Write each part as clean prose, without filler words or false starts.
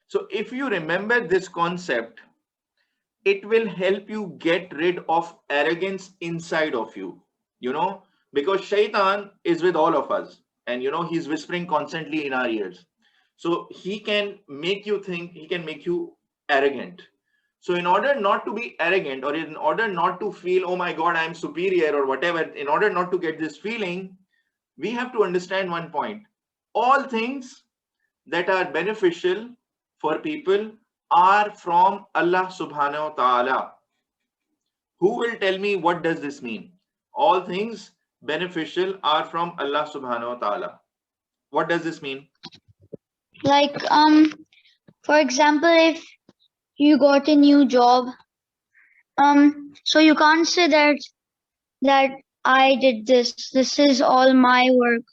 So if you remember this concept, it will help you get rid of arrogance inside of you, you know, because shaitan is with all of us, and he's whispering constantly in our ears. So he can make you think, he can make you arrogant. So in order not to be arrogant, or in order not to feel, oh my god, I'm superior or whatever, in order not to get this feeling, we have to understand one point: all things that are beneficial for people are from Allah subhanahu wa ta'ala. Who will tell me what does this mean? All things beneficial are from Allah subhanahu wa ta'ala. What does this mean? Like, for example, if you got a new job, so you can't say that I did this. This is all my work.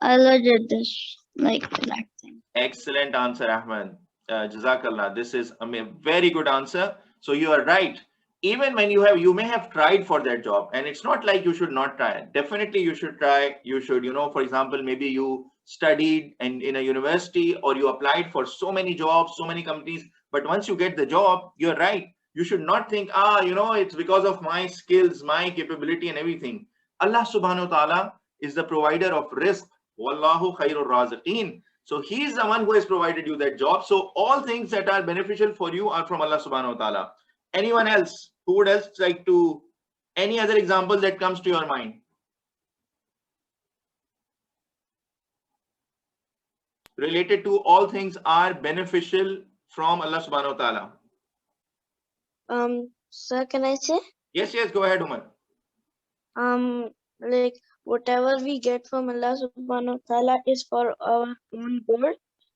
Allah did this, like that thing. Excellent answer, Ahmed. Jazakallah. This is a very good answer. So you are right. Even when you may have tried for that job, and it's not like you should not try. Definitely you should try. You should, for example, maybe you studied and in a university, or you applied for so many jobs, so many companies. But once you get the job, you're right. You should not think, it's because of my skills, my capability, and everything. Allah subhanahu wa ta'ala is the provider of rizq. Wallahu khairur raziqeen. So he is the one who has provided you that job. So all things that are beneficial for you are from Allah subhanahu wa ta'ala. Anyone else who would else like to, any other example that comes to your mind related to all things are beneficial from Allah subhanahu wa ta'ala? Sir, can I say? Yes, go ahead, Umar. Like whatever we get from Allah subhanahu wa ta'ala is for our own good.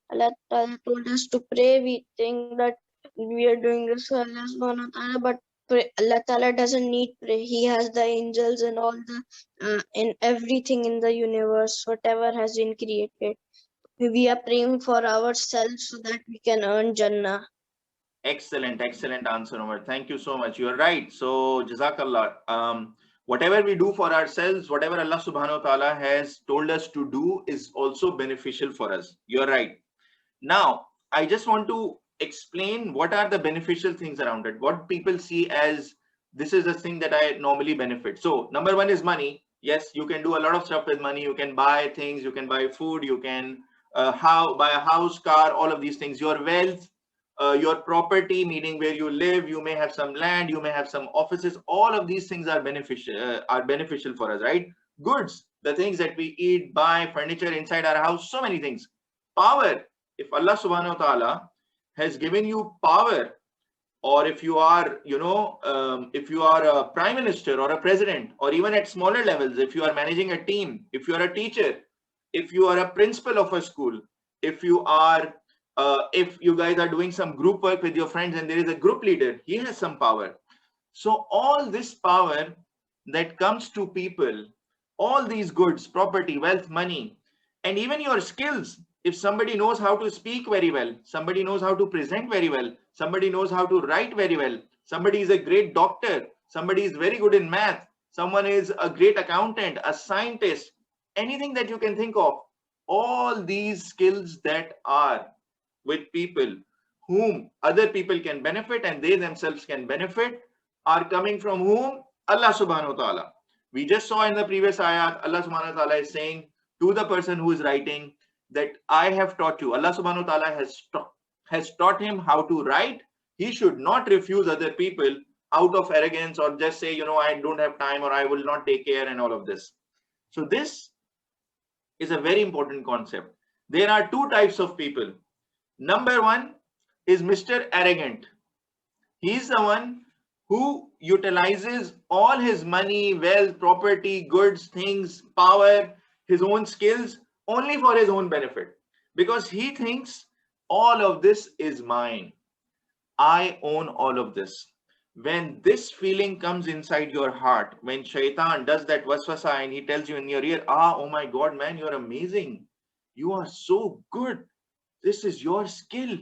Allah Ta'ala told us to pray. We think that we are doing this for Allah subhanahu wa ta'ala, but Allah Ta'ala doesn't need pray. He has the angels and all the in everything in the universe, whatever has been created. We are praying for ourselves so that we can earn Jannah. Excellent answer, Umar. Thank you so much. You are right. So Jazakallah. Whatever we do for ourselves, whatever Allah subhanahu wa ta'ala has told us to do is also beneficial for us. You're right. Now, I just want to explain what are the beneficial things around it. What people see as this is the thing that I normally benefit. So number one is money. Yes, you can do a lot of stuff with money. You can buy things, you can buy food, you can buy a house, car, all of these things. Your wealth, your property, meaning where you live, you may have some land, you may have some offices. All of these things are beneficial for us, right? Goods, the things that we eat, buy, furniture inside our house, so many things. Power, if Allah subhanahu wa ta'ala has given you power, or if you are, if you are a prime minister or a president, or even at smaller levels, if you are managing a team, if you are a teacher, if you are a principal of a school, if you are if you guys are doing some group work with your friends and there is a group leader, he has some power. So all this power that comes to people, all these goods, property, wealth, money, and even your skills. If somebody knows how to speak very well, somebody knows how to present very well, somebody knows how to write very well, somebody is a great doctor, somebody is very good in math, someone is a great accountant, a scientist, anything that you can think of, all these skills that are with people whom other people can benefit and they themselves can benefit are coming from whom? Allah subhanahu wa ta'ala. We just saw in the previous ayat, Allah subhanahu wa ta'ala is saying to the person who is writing that I have taught you. Allah subhanahu wa ta'ala has taught him how to write. He should not refuse other people out of arrogance or just say, I don't have time or I will not take care and all of this. So this is a very important concept. There are two types of people. Number one is Mr. Arrogant. He's the one who utilizes all his money, wealth, property, goods, things, power, his own skills only for his own benefit, because he thinks all of this is mine. I own all of this. When this feeling comes inside your heart, when shaitan does that waswasa and he tells you in your ear, oh my God, man, you're amazing. You are so good. This is your skill.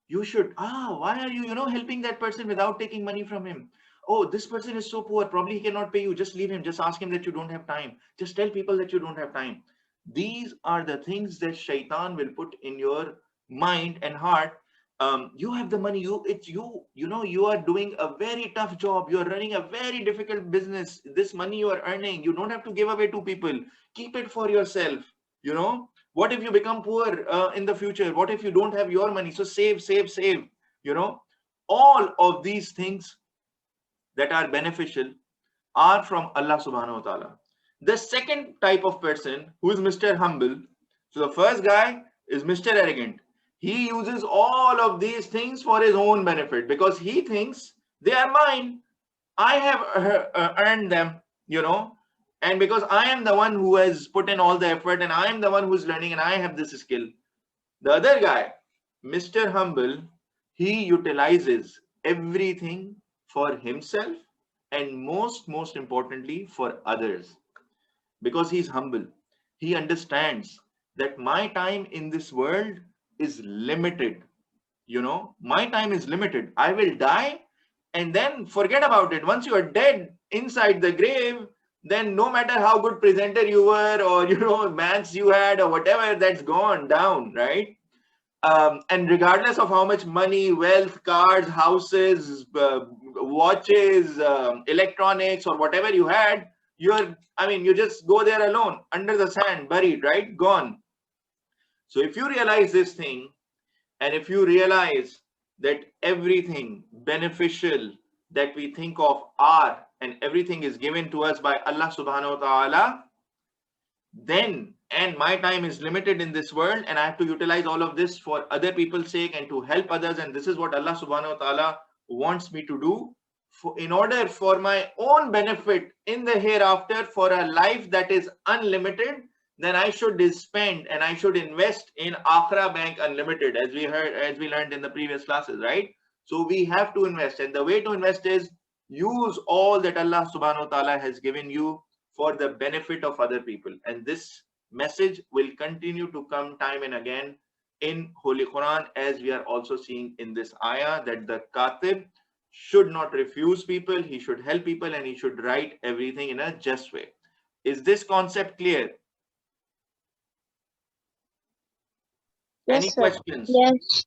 You should, why are you, helping that person without taking money from him? Oh, this person is so poor, probably he cannot pay you. Just leave him. Just ask him that you don't have time. Just tell people that you don't have time. These are the things that shaitan will put in your mind and heart you have the money, you are doing a very tough job, you are running a very difficult business. This money you are earning, you don't have to give away to people, keep it for yourself. What if you become poor in the future? What if you don't have your money? So save. All of these things that are beneficial are from Allah subhanahu wa ta'ala. The second type of person, who is Mr. Humble. So the first guy is Mr. Arrogant. He uses all of these things for his own benefit because he thinks they are mine. I have earned them, and because I am the one who has put in all the effort, and I am the one who's learning, and I have this skill. The other guy, Mr. Humble, he utilizes everything for himself and most importantly for others. Because he's humble, he understands that my time in this world is limited. My time is limited. I will die and then forget about it. Once you are dead inside the grave, then no matter how good presenter you were, or maths you had, or whatever, that's gone down, right? And regardless of how much money, wealth, cars, houses, watches, electronics, or whatever you had, you just go there alone, under the sand, buried, right? Gone. So if you realize this thing, and if you realize that everything beneficial that we think of are, and everything is given to us by Allah subhanahu wa ta'ala, then, and my time is limited in this world, and I have to utilize all of this for other people's sake and to help others, and this is what Allah subhanahu wa ta'ala wants me to do, in order for my own benefit in the hereafter, for a life that is unlimited, then I should spend and I should invest in Akhira Bank Unlimited, as we learned in the previous classes, right? So we have to invest, and the way to invest is use all that Allah subhanahu wa ta'ala has given you for the benefit of other people. And this message will continue to come time and again in Holy Quran, as we are also seeing in this ayah, that the Katib should not refuse people, he should help people, and he should write everything in a just way. Is this concept clear? Yes, Any sir. questions? Yes.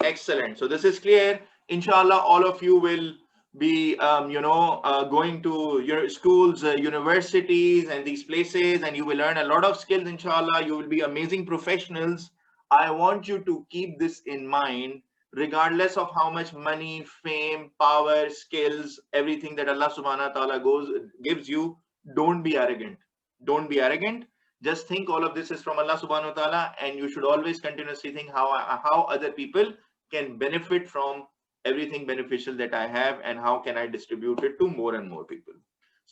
Excellent. So this is clear. Inshallah, all of you will be going to your schools, universities, and these places, and you will learn a lot of skills. Inshallah, you will be amazing professionals. I want you to keep this in mind, regardless of how much money, fame, power, skills, everything that Allah subhanahu wa ta'ala gives you. Don't be arrogant. Don't be arrogant. Just think all of this is from Allah subhanahu wa ta'ala, and you should always continuously think how other people can benefit from everything beneficial that I have, and how can I distribute it to more and more people.